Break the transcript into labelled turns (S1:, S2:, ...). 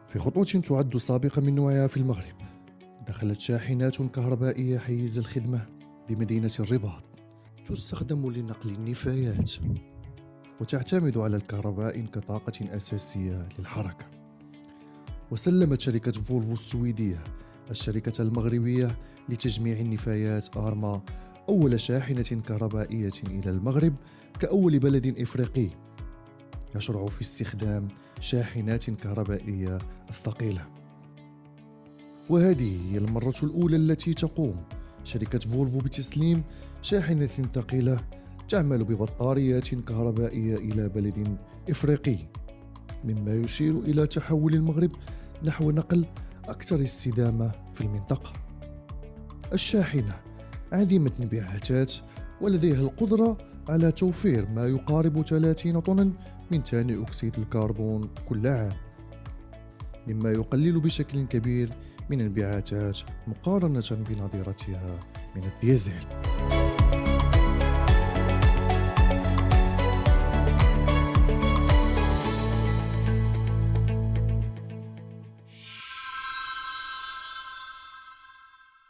S1: في خطوة تعد سابقة من نوعها في المغرب، دخلت شاحنات كهربائية حيز الخدمة بمدينة الرباط، تستخدم لنقل النفايات وتعتمد على الكهرباء كطاقة أساسية للحركة. وسلمت شركة فولفو السويدية الشركة المغربية لتجميع النفايات آرما أول شاحنة كهربائية إلى المغرب كأول بلد إفريقي يشرع في استخدام شاحنات كهربائية الثقيلة. وهذه هي المرة الأولى التي تقوم شركة فولفو بتسليم شاحنة ثقيلة تعمل ببطاريات كهربائية إلى بلد إفريقي، مما يشير إلى تحول المغرب نحو نقل أكثر استدامة في المنطقة. الشاحنة عديمة انبعاثات ولديها القدرة على توفير ما يقارب 30 طنا من ثاني أكسيد الكربون كل عام، مما يقلل بشكل كبير من انبعاثات مقارنة بنظيرتها من الديزل.